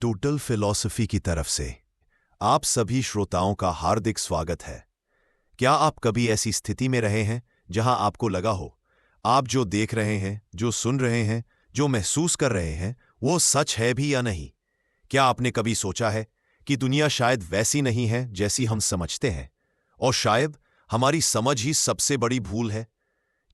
Total philosophy की तरफ से आप सभी श्रोताओं का हार्दिक स्वागत है। क्या आप कभी ऐसी स्थिति में रहे हैं जहां आपको लगा हो आप जो देख रहे हैं, जो सुन रहे हैं, जो महसूस कर रहे हैं वो सच है भी या नहीं? क्या आपने कभी सोचा है कि दुनिया शायद वैसी नहीं है जैसी हम समझते हैं, और शायद हमारी समझ ही सबसे बड़ी भूल है?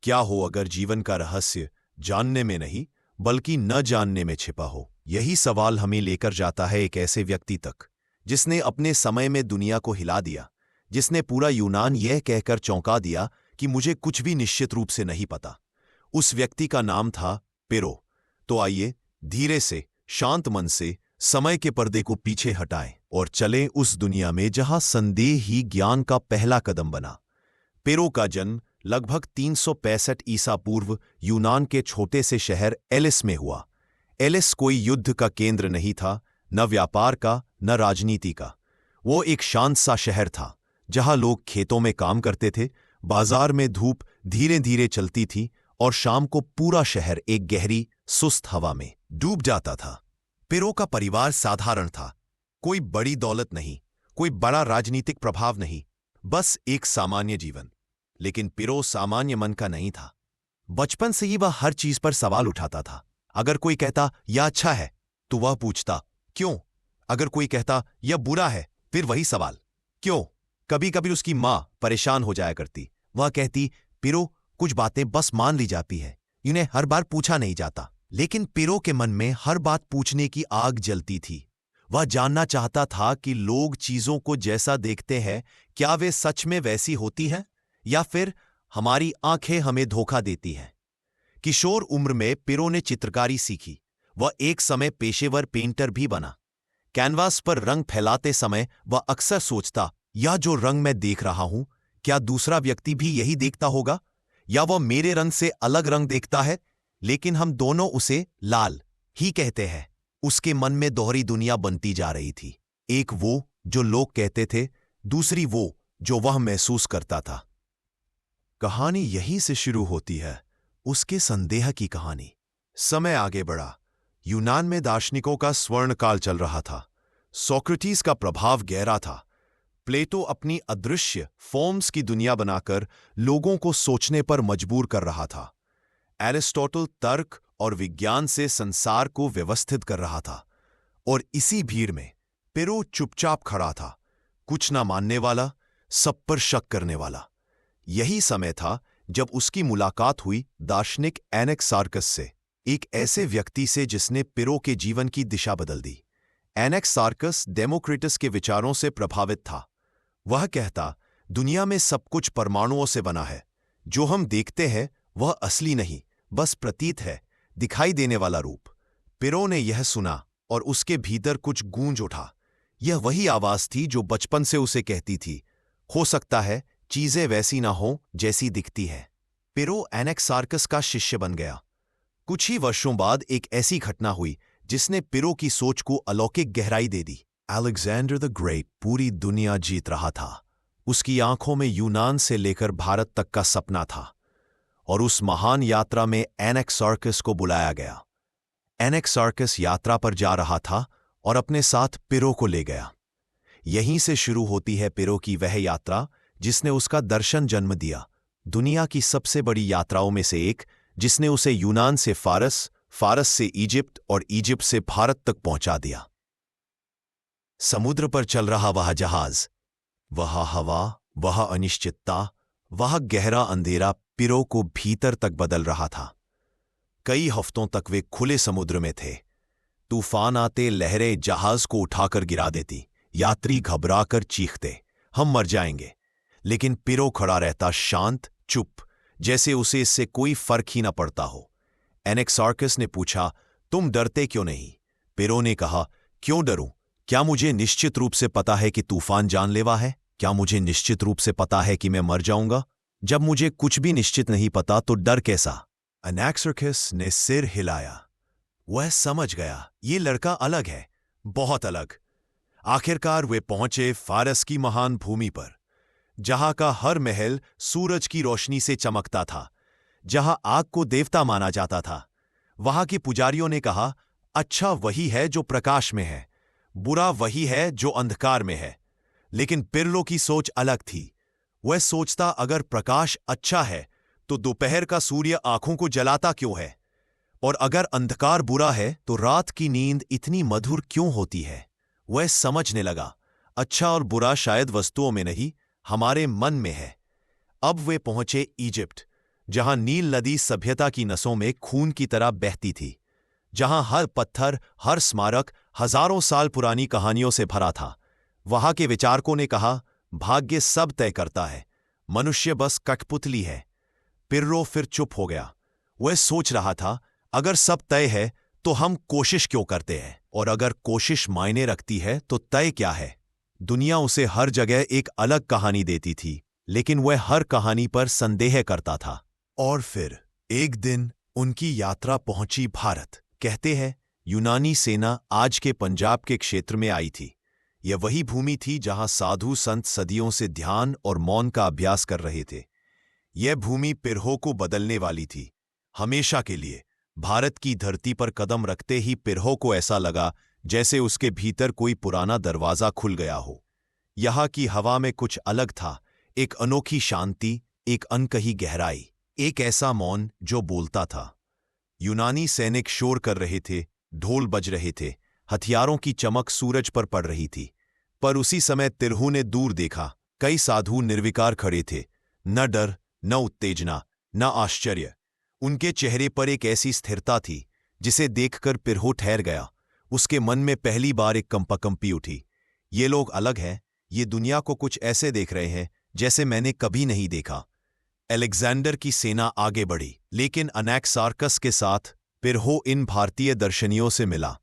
क्या हो अगर जीवन का रहस्य जानने में नहीं बल्कि न जानने में छिपा हो? यही सवाल हमें लेकर जाता है एक ऐसे व्यक्ति तक जिसने अपने समय में दुनिया को हिला दिया, जिसने पूरा यूनान यह कहकर चौंका दिया कि मुझे कुछ भी निश्चित रूप से नहीं पता। उस व्यक्ति का नाम था पिरो। तो आइए धीरे से, शांत मन से समय के पर्दे को पीछे हटाएं और चलें उस दुनिया में जहां संदेह ही ज्ञान का पहला कदम बना। पिरो का जन्म लगभग 365 ईसा पूर्व यूनान के छोटे से शहर एलिस में हुआ। एलिस कोई युद्ध का केंद्र नहीं था, न व्यापार का, न राजनीति का। वो एक शांत सा शहर था जहां लोग खेतों में काम करते थे, बाजार में धूप धीरे धीरे चलती थी और शाम को पूरा शहर एक गहरी सुस्त हवा में डूब जाता था। पिरो का परिवार साधारण था, कोई बड़ी दौलत नहीं, कोई बड़ा राजनीतिक प्रभाव नहीं, बस एक सामान्य जीवन। लेकिन पिरो सामान्य मन का नहीं था। बचपन से ही वह हर चीज पर सवाल उठाता था। अगर कोई कहता यह अच्छा है तो वह पूछता क्यों? अगर कोई कहता यह बुरा है, फिर वही सवाल क्यों? कभी कभी उसकी मां परेशान हो जाया करती। वह कहती, पिरो, कुछ बातें बस मान ली जाती है, इन्हें हर बार पूछा नहीं जाता। लेकिन पिरो के मन में हर बात पूछने की आग जलती थी। वह जानना चाहता था कि लोग चीजों को जैसा देखते हैं, क्या वे सच में वैसी होती हैं या फिर हमारी आंखें हमें धोखा देती हैं। किशोर उम्र में पिरो ने चित्रकारी सीखी। वह एक समय पेशेवर पेंटर भी बना। कैनवास पर रंग फैलाते समय वह अक्सर सोचता, यह जो रंग मैं देख रहा हूं, क्या दूसरा व्यक्ति भी यही देखता होगा, या वह मेरे रंग से अलग रंग देखता है, लेकिन हम दोनों उसे लाल ही कहते हैं। उसके मन में दोहरी दुनिया बनती जा रही थी, एक वो जो लोग कहते थे, दूसरी वो जो वह महसूस करता था। कहानी यहीं से शुरू होती है, उसके संदेह की कहानी। समय आगे बढ़ा। यूनान में दार्शनिकों का स्वर्ण काल चल रहा था। सोक्रेटिस का प्रभाव गहरा था। प्लेटो अपनी अदृश्य फॉर्म्स की दुनिया बनाकर लोगों को सोचने पर मजबूर कर रहा था। एरिस्टोटल तर्क और विज्ञान से संसार को व्यवस्थित कर रहा था। और इसी भीड़ में पिरो चुपचाप खड़ा था, कुछ ना मानने वाला, सब पर शक करने वाला। यही समय था जब उसकी मुलाकात हुई दार्शनिक एनेक्सार्कस से, एक ऐसे व्यक्ति से जिसने पिरो के जीवन की दिशा बदल दी। एनेक्सार्कस डेमोक्रिटस के विचारों से प्रभावित था। वह कहता, दुनिया में सब कुछ परमाणुओं से बना है। जो हम देखते हैं वह असली नहीं, बस प्रतीत है, दिखाई देने वाला रूप। पिरो ने यह सुना और उसके भीतर कुछ गूंज उठा। यह वही आवाज थी जो बचपन से उसे कहती थी, हो सकता है चीजें वैसी ना हो जैसी दिखती है। पिरो एनेक्सार्कस का शिष्य बन गया। कुछ ही वर्षों बाद एक ऐसी घटना हुई जिसने पिरो की सोच को अलौकिक गहराई दे दी। अलेक्जेंडर द ग्रेट पूरी दुनिया जीत रहा था। उसकी आंखों में यूनान से लेकर भारत तक का सपना था, और उस महान यात्रा में एनेक्सार्कस को बुलाया गया। एनेक्सार्कस यात्रा पर जा रहा था और अपने साथ पिरो को ले गया। यहीं से शुरू होती है पिरो की वह यात्रा जिसने उसका दर्शन जन्म दिया, दुनिया की सबसे बड़ी यात्राओं में से एक, जिसने उसे यूनान से फारस, फारस से इजिप्ट और इजिप्ट से भारत तक पहुंचा दिया। समुद्र पर चल रहा वह जहाज, वह हवा, वह अनिश्चितता, वह गहरा अंधेरा पिरो को भीतर तक बदल रहा था। कई हफ्तों तक वे खुले समुद्र में थे। तूफान आते, लहरें जहाज को उठाकर गिरा देती, यात्री घबराकर चीखते, हम मर जाएंगे। लेकिन पिरो खड़ा रहता, शांत, चुप, जैसे उसे इससे कोई फर्क ही न पड़ता हो। एनेक्सार्कस ने पूछा, तुम डरते क्यों नहीं? पिरो ने कहा, क्यों डरूं? क्या मुझे निश्चित रूप से पता है कि तूफान जानलेवा है? क्या मुझे निश्चित रूप से पता है कि मैं मर जाऊंगा? जब मुझे कुछ भी निश्चित नहीं पता तो डर कैसा? एनेक्सार्कस ने सिर हिलाया। वह समझ गया, ये लड़का अलग है, बहुत अलग। आखिरकार वे पहुंचे फारस की महान भूमि पर, जहां का हर महल सूरज की रोशनी से चमकता था, जहां आग को देवता माना जाता था। वहां के पुजारियों ने कहा, अच्छा वही है जो प्रकाश में है, बुरा वही है जो अंधकार में है। लेकिन पिरलो की सोच अलग थी। वह सोचता, अगर प्रकाश अच्छा है तो दोपहर का सूर्य आंखों को जलाता क्यों है, और अगर अंधकार बुरा है तो रात की नींद इतनी मधुर क्यों होती है। वह समझने लगा, अच्छा और बुरा शायद वस्तुओं में नहीं, हमारे मन में है। अब वे पहुंचे इजिप्ट, जहां नील नदी सभ्यता की नसों में खून की तरह बहती थी, जहां हर पत्थर, हर स्मारक हजारों साल पुरानी कहानियों से भरा था। वहां के विचारकों ने कहा, भाग्य सब तय करता है, मनुष्य बस कठपुतली है। पिर्रो फिर चुप हो गया। वह सोच रहा था, अगर सब तय है तो हम कोशिश क्यों करते हैं, और अगर कोशिश मायने रखती है तो तय क्या है। दुनिया उसे हर जगह एक अलग कहानी देती थी, लेकिन वह हर कहानी पर संदेह करता था। और फिर एक दिन उनकी यात्रा पहुंची भारत। कहते हैं यूनानी सेना आज के पंजाब के क्षेत्र में आई थी। यह वही भूमि थी जहां साधु संत सदियों से ध्यान और मौन का अभ्यास कर रहे थे। यह भूमि पिरहो को बदलने वाली थी, हमेशा के लिए। भारत की धरती पर कदम रखते ही पिरहो को ऐसा लगा जैसे उसके भीतर कोई पुराना दरवाजा खुल गया हो। यहाँ की हवा में कुछ अलग था, एक अनोखी शांति, एक अनकही गहराई, एक ऐसा मौन जो बोलता था। यूनानी सैनिक शोर कर रहे थे, ढोल बज रहे थे, हथियारों की चमक सूरज पर पड़ रही थी। पर उसी समय तिरहू ने दूर देखा, कई साधु निर्विकार खड़े थे, न डर, न उत्तेजना, न आश्चर्य। उनके चेहरे पर एक ऐसी स्थिरता थी जिसे देखकर पिरहो ठहर गया। उसके मन में पहली बार एक कंपी उठी। ये लोग अलग हैं, ये दुनिया को कुछ ऐसे देख रहे हैं जैसे मैंने कभी नहीं देखा। अलेक्जेंडर की सेना आगे बढ़ी, लेकिन अनैक्सार्कस के साथ पिरहो इन भारतीय दर्शनियों से मिला।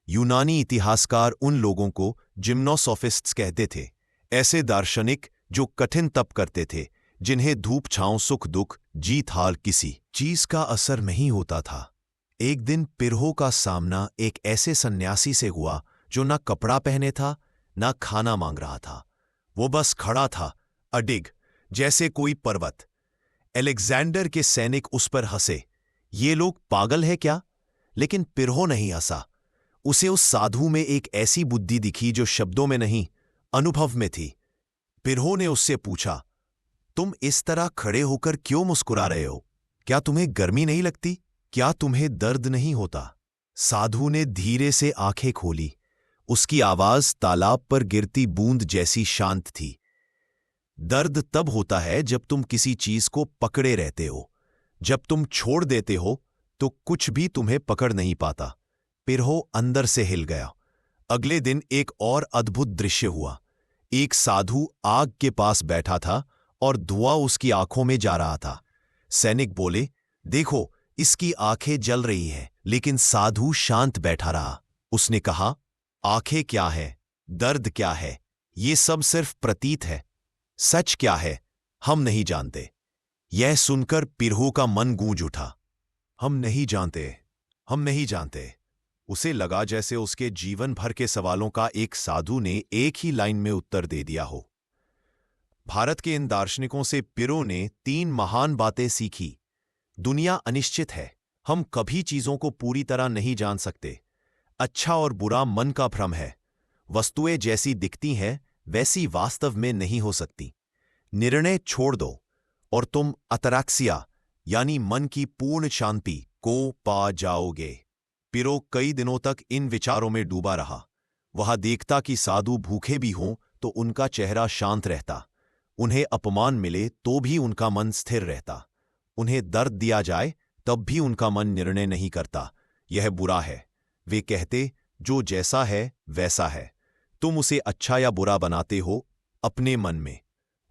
यूनानी इतिहासकार उन लोगों को जिम्नोसोफिस्ट्स कहते थे, ऐसे दार्शनिक जो कठिन तप करते थे, जिन्हें धूप छांव, सुख दुख, जीत हार किसी चीज का असर नहीं होता था। एक दिन पिरहो का सामना एक ऐसे सन्यासी से हुआ जो ना कपड़ा पहने था, ना खाना मांग रहा था। वो बस खड़ा था, अडिग, जैसे कोई पर्वत। अलेक्जेंडर के सैनिक उस पर हंसे, ये लोग पागल है क्या? लेकिन पिरहो नहीं हंसा। उसे उस साधु में एक ऐसी बुद्धि दिखी जो शब्दों में नहीं, अनुभव में थी। पिरहो ने उससे पूछा, तुम इस तरह खड़े होकर क्यों मुस्कुरा रहे हो? क्या तुम्हें गर्मी नहीं लगती? क्या तुम्हें दर्द नहीं होता? साधु ने धीरे से आंखें खोली। उसकी आवाज तालाब पर गिरती बूंद जैसी शांत थी। दर्द तब होता है जब तुम किसी चीज को पकड़े रहते हो। जब तुम छोड़ देते हो तो कुछ भी तुम्हें पकड़ नहीं पाता। पिरहो अंदर से हिल गया। अगले दिन एक और अद्भुत दृश्य हुआ। एक साधु आग के पास बैठा था और धुआं उसकी आंखों में जा रहा था। सैनिक बोले, देखो, इसकी आंखें जल रही हैं। लेकिन साधु शांत बैठा रहा। उसने कहा, आंखें क्या है, दर्द क्या है, ये सब सिर्फ प्रतीत है। सच क्या है, हम नहीं जानते। यह सुनकर पिरहो का मन गूंज उठा। हम नहीं जानते, हम नहीं जानते। उसे लगा जैसे उसके जीवन भर के सवालों का एक साधु ने एक ही लाइन में उत्तर दे दिया हो। भारत के इन दार्शनिकों से पिरो ने 3 महान बातें सीखी। दुनिया अनिश्चित है, हम कभी चीजों को पूरी तरह नहीं जान सकते। अच्छा और बुरा मन का भ्रम है। वस्तुएं जैसी दिखती हैं वैसी वास्तव में नहीं हो सकती। निर्णय छोड़ दो और तुम अतराक्सिया यानी मन की पूर्ण शांति को पा जाओगे। पिरो कई दिनों तक इन विचारों में डूबा रहा। वह देखता कि साधु भूखे भी हों तो उनका चेहरा शांत रहता, उन्हें अपमान मिले तो भी उनका मन स्थिर रहता, उन्हें दर्द दिया जाए तब भी उनका मन निर्णय नहीं करता, यह बुरा है। वे कहते, जो जैसा है वैसा है, तुम उसे अच्छा या बुरा बनाते हो अपने मन में।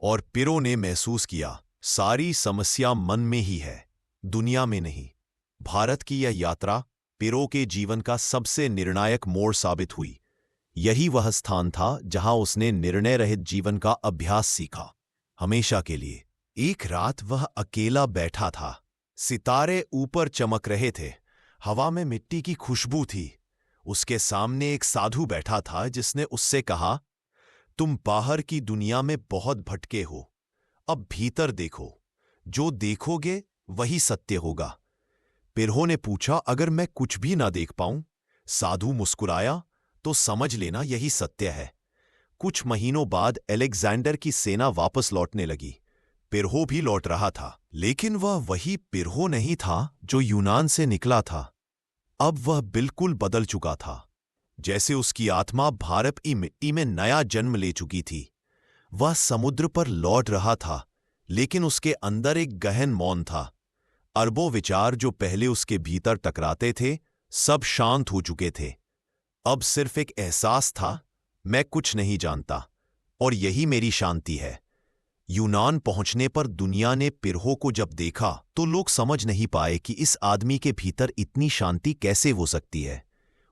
और पिरो ने महसूस किया, सारी समस्या मन में ही है, दुनिया में नहीं। भारत की यह यात्रा पिरो के जीवन का सबसे निर्णायक मोड़ साबित हुई। यही वह स्थान था जहां उसने निर्णय रहित जीवन का अभ्यास सीखा, हमेशा के लिए। एक रात वह अकेला बैठा था। सितारे ऊपर चमक रहे थे, हवा में मिट्टी की खुशबू थी। उसके सामने एक साधु बैठा था जिसने उससे कहा, तुम बाहर की दुनिया में बहुत भटके हो, अब भीतर देखो, जो देखोगे वही सत्य होगा। पिरहो ने पूछा, अगर मैं कुछ भी ना देख पाऊं? साधु मुस्कुराया, तो समझ लेना यही सत्य है। कुछ महीनों बाद अलेक्जेंडर की सेना वापस लौटने लगी। पिरहो भी लौट रहा था, लेकिन वह वही पिरहो नहीं था जो यूनान से निकला था। अब वह बिल्कुल बदल चुका था, जैसे उसकी आत्मा भारत की मिट्टी में नया जन्म ले चुकी थी। वह समुद्र पर लौट रहा था, लेकिन उसके अंदर एक गहन मौन था। अरबों विचार जो पहले उसके भीतर टकराते थे, सब शांत हो चुके थे। अब सिर्फ एक एहसास था, मैं कुछ नहीं जानता, और यही मेरी शांति है। यूनान पहुंचने पर दुनिया ने पिरहो को जब देखा तो लोग समझ नहीं पाए कि इस आदमी के भीतर इतनी शांति कैसे हो सकती है।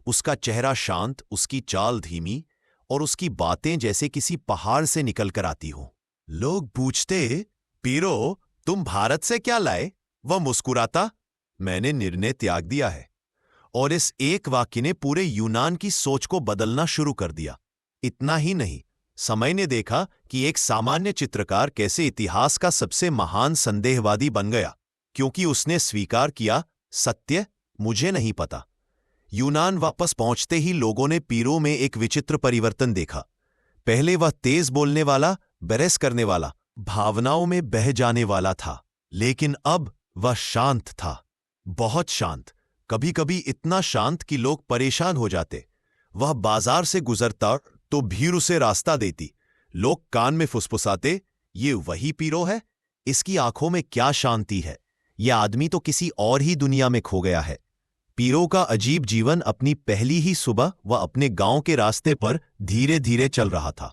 उसका चेहरा शांत, उसकी चाल धीमी, और उसकी बातें जैसे किसी पहाड़ से निकल कर आती हो। लोग पूछते, पीरो, तुम भारत से क्या लाए? वह मुस्कुराता, मैंने निर्णय त्याग दिया है। और इस एक वाक्य ने पूरे यूनान की सोच को बदलना शुरू कर दिया। इतना ही नहीं, समय ने देखा कि एक सामान्य चित्रकार कैसे इतिहास का सबसे महान संदेहवादी बन गया, क्योंकि उसने स्वीकार किया, सत्य मुझे नहीं पता। यूनान वापस पहुंचते ही लोगों ने पीरो में एक विचित्र परिवर्तन देखा। पहले वह तेज बोलने वाला, बहस करने वाला, भावनाओं में बह जाने वाला था, लेकिन अब वह शांत था, बहुत शांत, कभी कभी इतना शांत कि लोग परेशान हो जाते। वह बाजार से गुजरता तो भीड़ उसे रास्ता देती। लोग कान में फुसफुसाते, ये वही पीरो है? इसकी आंखों में क्या शांति है! यह आदमी तो किसी और ही दुनिया में खो गया है। पीरो का अजीब जीवन अपनी पहली ही सुबह वह अपने गांव के रास्ते पर धीरे धीरे चल रहा था।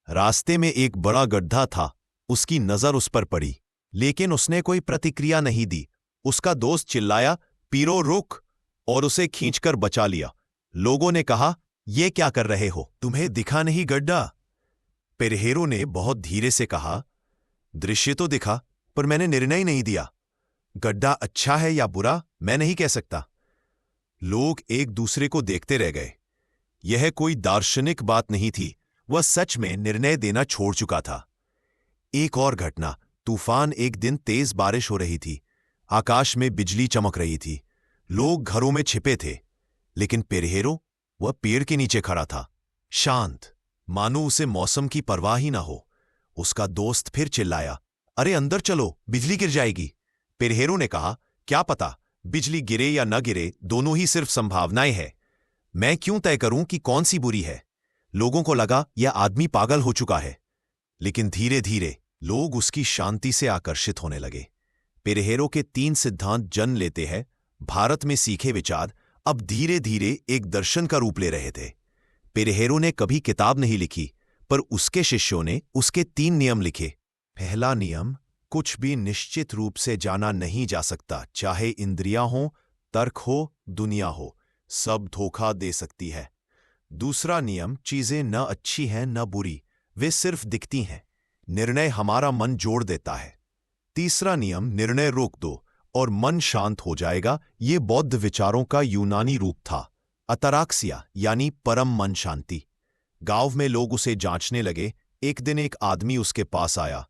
रास्ते में एक बड़ा गड्ढा था। उसकी नजर उस पर पड़ी, लेकिन उसने कोई प्रतिक्रिया नहीं दी। उसका दोस्त चिल्लाया, पीरो रुक, और उसे खींचकर बचा लिया। लोगों ने कहा, ये क्या कर रहे हो? तुम्हें दिखा नहीं गड्ढा? पेरहेरो ने बहुत धीरे से कहा, दृश्य तो दिखा, पर मैंने निर्णय नहीं दिया। गड्ढा अच्छा है या बुरा मैं नहीं कह सकता। लोग एक दूसरे को देखते रह गए। यह कोई दार्शनिक बात नहीं थी, वह सच में निर्णय देना छोड़ चुका था। एक और घटना, तूफान। एक दिन तेज बारिश हो रही थी, आकाश में बिजली चमक रही थी, लोग घरों में छिपे थे, लेकिन पेरहेरो, वह पेड़ के नीचे खड़ा था, शांत, मानो उसे मौसम की परवाह ही ना हो। उसका दोस्त फिर चिल्लाया, अरे अंदर चलो, बिजली गिर जाएगी। पेरहेरो ने कहा, क्या पता, बिजली गिरे या न गिरे, दोनों ही सिर्फ संभावनाएं हैं। मैं क्यों तय करूं कि कौन सी बुरी है? लोगों को लगा यह आदमी पागल हो चुका है, लेकिन धीरे धीरे लोग उसकी शांति से आकर्षित होने लगे। पेरहेरो के 3 सिद्धांत जन्म लेते हैं। भारत में सीखे विचार अब धीरे धीरे एक दर्शन का रूप ले रहे थे। पेरहेरो ने कभी किताब नहीं लिखी, पर उसके शिष्यों ने उसके 3 नियम लिखे। पहला नियम, कुछ भी निश्चित रूप से जाना नहीं जा सकता, चाहे इंद्रियां हो, तर्क हो, दुनिया हो, सब धोखा दे सकती है। दूसरा नियम, चीजें न अच्छी हैं न बुरी, वे सिर्फ दिखती हैं, निर्णय हमारा मन जोड़ देता है। तीसरा नियम, निर्णय रोक दो और मन शांत हो जाएगा। ये बौद्ध विचारों का यूनानी रूप था, अतराक्सिया, यानी परम मन शांति। गांव में लोग उसे जांचने लगे। एक दिन एक आदमी उसके पास आया।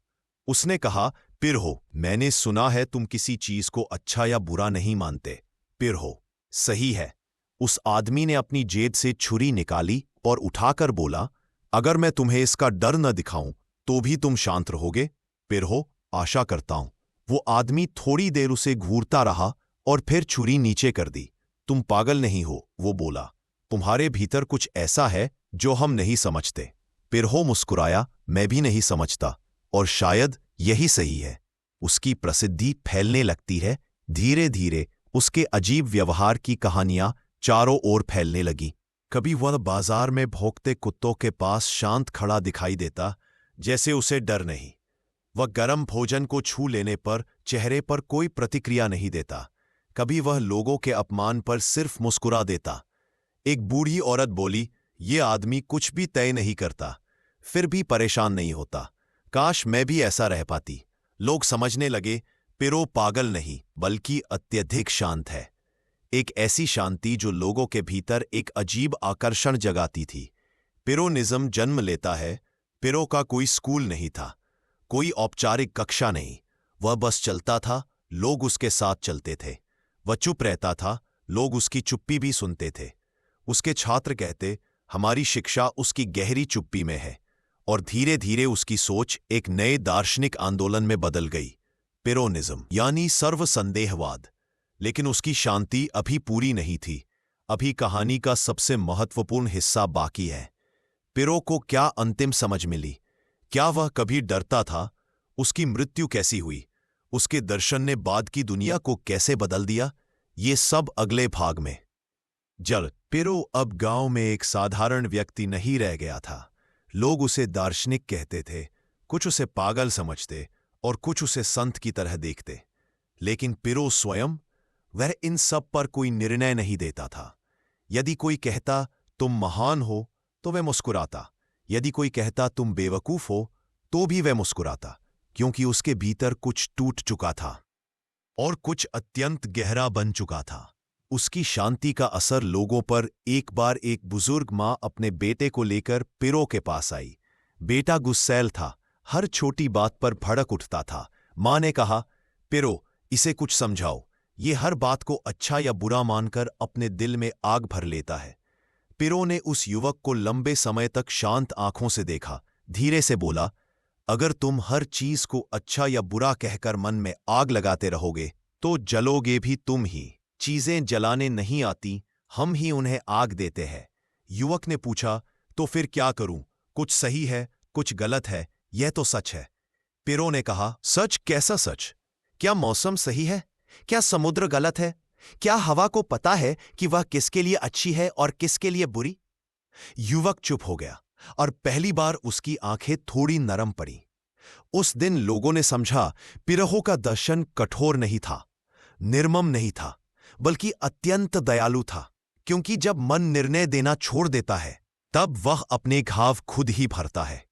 उसने कहा, पिरहो, मैंने सुना है तुम किसी चीज को अच्छा या बुरा नहीं मानते। पिरहो, सही है। उस आदमी ने अपनी जेब से छुरी निकाली और उठाकर बोला, अगर मैं तुम्हें इसका डर न दिखाऊं तो भी तुम शांत रहोगे? पिरहो, आशा करता हूं। वो आदमी थोड़ी देर उसे घूरता रहा और फिर छुरी नीचे कर दी। तुम पागल नहीं हो, वो बोला, तुम्हारे भीतर कुछ ऐसा है जो हम नहीं समझते। पिरहो मुस्कुराया, मैं भी नहीं समझता, और शायद यही सही है। उसकी प्रसिद्धि फैलने लगती है। धीरे धीरे उसके अजीब व्यवहार की कहानियां चारों ओर फैलने लगी। कभी वह बाजार में भौंकते कुत्तों के पास शांत खड़ा दिखाई देता, जैसे उसे डर नहीं। वह गर्म भोजन को छू लेने पर चेहरे पर कोई प्रतिक्रिया नहीं देता। कभी वह लोगों के अपमान पर सिर्फ मुस्कुरा देता। एक बूढ़ी औरत बोली, ये आदमी कुछ भी तय नहीं करता, फिर भी परेशान नहीं होता। काश मैं भी ऐसा रह पाती। लोग समझने लगे, पिरो पागल नहीं बल्कि अत्यधिक शांत है। एक ऐसी शांति जो लोगों के भीतर एक अजीब आकर्षण जगाती थी। पिरोनिज्म जन्म लेता है। पिरो का कोई स्कूल नहीं था, कोई औपचारिक कक्षा नहीं। वह बस चलता था, लोग उसके साथ चलते थे। वह चुप रहता था, लोग उसकी चुप्पी भी सुनते थे। उसके छात्र कहते, हमारी शिक्षा उसकी गहरी चुप्पी में है। और धीरे धीरे उसकी सोच एक नए दार्शनिक आंदोलन में बदल गई, पिरोनिज्म यानी सर्वसंदेहवाद। लेकिन उसकी शांति अभी पूरी नहीं थी। अभी कहानी का सबसे महत्वपूर्ण हिस्सा बाकी है। पिरो को क्या अंतिम समझ मिली? क्या वह कभी डरता था? उसकी मृत्यु कैसी हुई? उसके दर्शन ने बाद की दुनिया को कैसे बदल दिया? ये सब अगले भाग में। पिरो अब गांव में एक साधारण व्यक्ति नहीं रह गया था। लोग उसे दार्शनिक कहते थे, कुछ उसे पागल समझते और कुछ उसे संत की तरह देखते। लेकिन पिरो स्वयं, वह इन सब पर कोई निर्णय नहीं देता था। यदि कोई कहता तुम महान हो तो वह मुस्कुराता। यदि कोई कहता तुम बेवकूफ हो तो भी वह मुस्कुराता, क्योंकि उसके भीतर कुछ टूट चुका था और कुछ अत्यंत गहरा बन चुका था। उसकी शांति का असर लोगों पर। एक बार एक बुजुर्ग मां अपने बेटे को लेकर पिरो के पास आई। बेटा गुस्सैल था, हर छोटी बात पर भड़क उठता था। मां ने कहा, पिरो, इसे कुछ समझाओ। ये हर बात को अच्छा या बुरा मानकर अपने दिल में आग भर लेता है। पिरो ने उस युवक को लंबे समय तक शांत आंखों से देखा। धीरे से बोला, अगर तुम हर चीज को अच्छा या बुरा कहकर मन में आग लगाते रहोगे तो जलोगे भी तुम ही। चीजें जलाने नहीं आती, हम ही उन्हें आग देते हैं। युवक ने पूछा, तो फिर क्या करूं? कुछ सही है, कुछ गलत है, यह तो सच है। पिरो ने कहा, सच? कैसा सच? क्या मौसम सही है? क्या समुद्र गलत है? क्या हवा को पता है कि वह किसके लिए अच्छी है और किसके लिए बुरी? युवक चुप हो गया और पहली बार उसकी आंखें थोड़ी नरम पड़ी। उस दिन लोगों ने समझा, पिरो का दर्शन कठोर नहीं था, निर्मम नहीं था, बल्कि अत्यंत दयालु था। क्योंकि जब मन निर्णय देना छोड़ देता है तब वह अपने घाव खुद ही भरता है।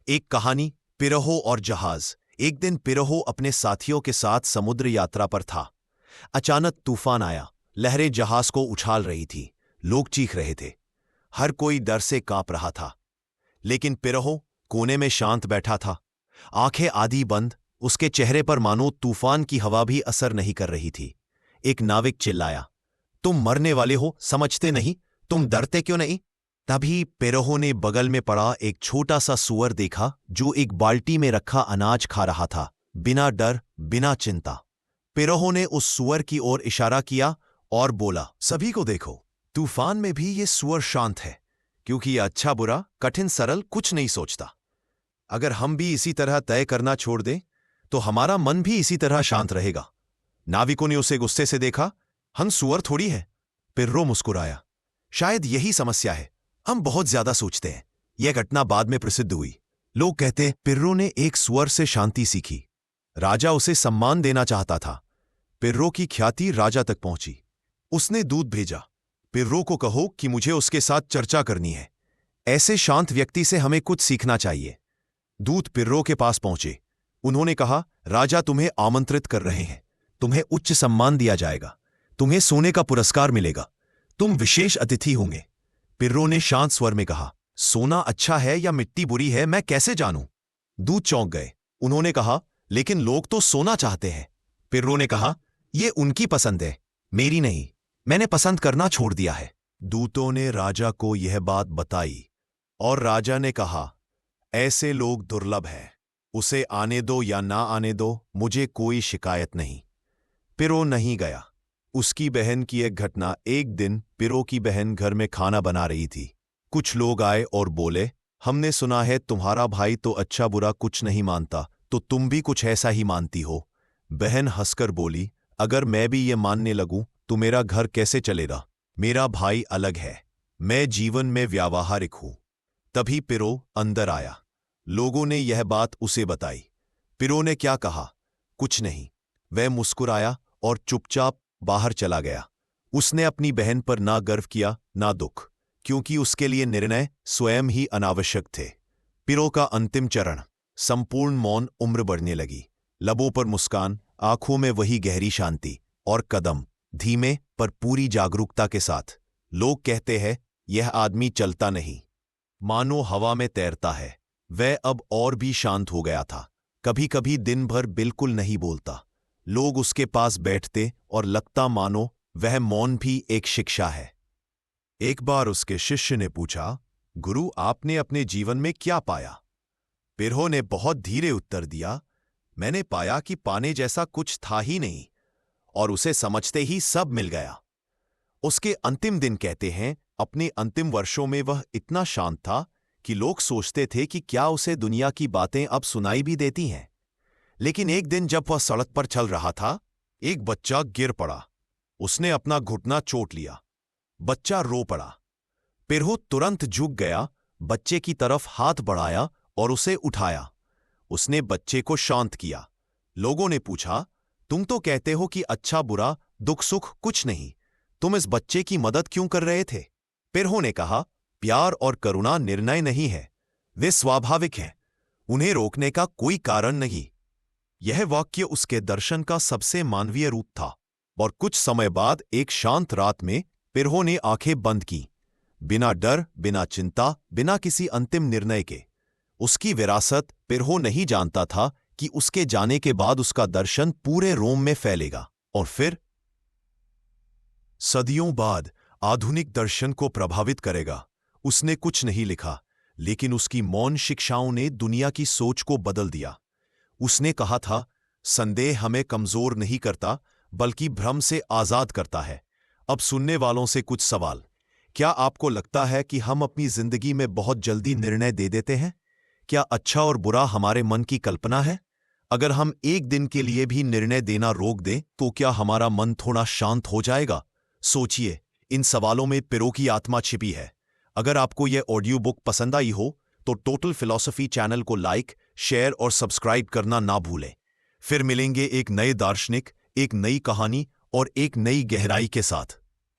एक कहानी, पिरो और जहाज। एक दिन पिरो अपने साथियों के साथ समुद्र यात्रा पर था। अचानक तूफान आया। लहरें जहाज को उछाल रही थी। लोग चीख रहे थे। हर कोई डर से कांप रहा था। लेकिन पिरो कोने में शांत बैठा था, आंखें आधी बंद। उसके चेहरे पर मानो तूफान की हवा भी असर नहीं कर रही थी। एक नाविक चिल्लाया, तुम मरने वाले हो, समझते नहीं? तुम डरते क्यों नहीं? तभी पिरो ने बगल में पड़ा एक छोटा सा सूअर देखा जो एक बाल्टी में रखा अनाज खा रहा था, बिना डर, बिना चिंता। पिरो ने उस सूअर की ओर इशारा किया और बोला, सभी को देखो, तूफान में भी ये सूअर शांत है, क्योंकि यह अच्छा बुरा, कठिन सरल कुछ नहीं सोचता। अगर हम भी इसी तरह तय करना छोड़ दें तो हमारा मन भी इसी तरह शांत रहेगा। नाविकों ने उसे गुस्से से देखा, हम सूअर थोड़ी है। पिरो मुस्कुराया, शायद यही समस्या है, हम बहुत ज्यादा सोचते हैं। यह घटना बाद में प्रसिद्ध हुई। लोग कहते, पिरो ने एक सूअर से शांति सीखी। राजा उसे सम्मान देना चाहता था। पिरो की ख्याति राजा तक पहुंची। उसने दूत भेजा, पिरो को कहो कि मुझे उसके साथ चर्चा करनी है। ऐसे शांत व्यक्ति से हमें कुछ सीखना चाहिए। दूत पिरो के पास पहुंचे। उन्होंने कहा, राजा तुम्हें आमंत्रित कर रहे हैं। तुम्हें उच्च सम्मान दिया जाएगा। तुम्हें सोने का पुरस्कार मिलेगा। तुम विशेष अतिथि होंगे। पिरो ने शांत स्वर में कहा, सोना अच्छा है या मिट्टी बुरी है, मैं कैसे जानूं? दूत चौंक गए। उन्होंने कहा, लेकिन लोग तो सोना चाहते हैं। पिरो ने कहा, यह उनकी पसंद है, मेरी नहीं। मैंने पसंद करना छोड़ दिया है। दूतों ने राजा को यह बात बताई और राजा ने कहा, ऐसे लोग दुर्लभ हैं। उसे आने दो या ना आने दो, मुझे कोई शिकायत नहीं। पिरो नहीं गया। उसकी बहन की एक घटना। एक दिन पिरो की बहन घर में खाना बना रही थी। कुछ लोग आए और बोले, हमने सुना है तुम्हारा भाई तो अच्छा बुरा कुछ नहीं मानता, तो तुम भी कुछ ऐसा ही मानती हो। बहन हंसकर बोली, अगर मैं भी ये मानने लगूं तो मेरा घर कैसे चलेगा? मेरा भाई अलग है, मैं जीवन में व्यावहारिक हूं। तभी पिरो अंदर आया। लोगों ने यह बात उसे बताई। पिरो ने क्या कहा? कुछ नहीं। वह मुस्कुराया और चुपचाप बाहर चला गया। उसने अपनी बहन पर ना गर्व किया ना दुख, क्योंकि उसके लिए निर्णय स्वयं ही अनावश्यक थे। पिरो का अंतिम चरण, संपूर्ण मौन। उम्र बढ़ने लगी। लबों पर मुस्कान, आंखों में वही गहरी शांति, और कदम धीमे पर पूरी जागरूकता के साथ। लोग कहते हैं, यह आदमी चलता नहीं, मानो हवा में तैरता है। वह अब और भी शांत हो गया था। कभी कभी दिन भर बिल्कुल नहीं बोलता। लोग उसके पास बैठते और लगता मानो वह मौन भी एक शिक्षा है। एक बार उसके शिष्य ने पूछा, गुरु, आपने अपने जीवन में क्या पाया? पिरहो ने बहुत धीरे उत्तर दिया, मैंने पाया कि पाने जैसा कुछ था ही नहीं, और उसे समझते ही सब मिल गया। उसके अंतिम दिन कहते हैं, अपने अंतिम वर्षों में वह इतना शांत था कि लोग सोचते थे कि क्या उसे दुनिया की बातें अब सुनाई भी देती हैं। लेकिन एक दिन जब वह सड़क पर चल रहा था, एक बच्चा गिर पड़ा। उसने अपना घुटना चोट लिया। बच्चा रो पड़ा। पिरहो तुरंत झुक गया, बच्चे की तरफ हाथ बढ़ाया और उसे उठाया। उसने बच्चे को शांत किया। लोगों ने पूछा, तुम तो कहते हो कि अच्छा बुरा दुख सुख कुछ नहीं, तुम इस बच्चे की मदद क्यों कर रहे थे? पिरहो ने कहा, प्यार और करुणा निर्णय नहीं है, वे स्वाभाविक हैं, उन्हें रोकने का कोई कारण नहीं। यह वाक्य उसके दर्शन का सबसे मानवीय रूप था। और कुछ समय बाद एक शांत रात में पिरहो ने आंखें बंद की, बिना डर, बिना चिंता, बिना किसी अंतिम निर्णय के। उसकी विरासत पिरहो नहीं जानता था कि उसके जाने के बाद उसका दर्शन पूरे रोम में फैलेगा और फिर सदियों बाद आधुनिक दर्शन को प्रभावित करेगा। उसने कुछ नहीं लिखा, लेकिन उसकी मौन शिक्षाओं ने दुनिया की सोच को बदल दिया। उसने कहा था, संदेह हमें कमजोर नहीं करता, बल्कि भ्रम से आजाद करता है। अब सुनने वालों से कुछ सवाल। क्या आपको लगता है कि हम अपनी जिंदगी में बहुत जल्दी निर्णय दे देते हैं? क्या अच्छा और बुरा हमारे मन की कल्पना है? अगर हम एक दिन के लिए भी निर्णय देना रोक दें, तो क्या हमारा मन थोड़ा शांत हो जाएगा? सोचिए, इन सवालों में पिरो की आत्मा छिपी है। अगर आपको यह ऑडियो बुक पसंद आई हो तो टोटल फिलॉसफी चैनल को लाइक, शेयर और सब्सक्राइब करना ना भूलें। फिर मिलेंगे एक नए दार्शनिक, एक नई कहानी और एक नई गहराई के साथ।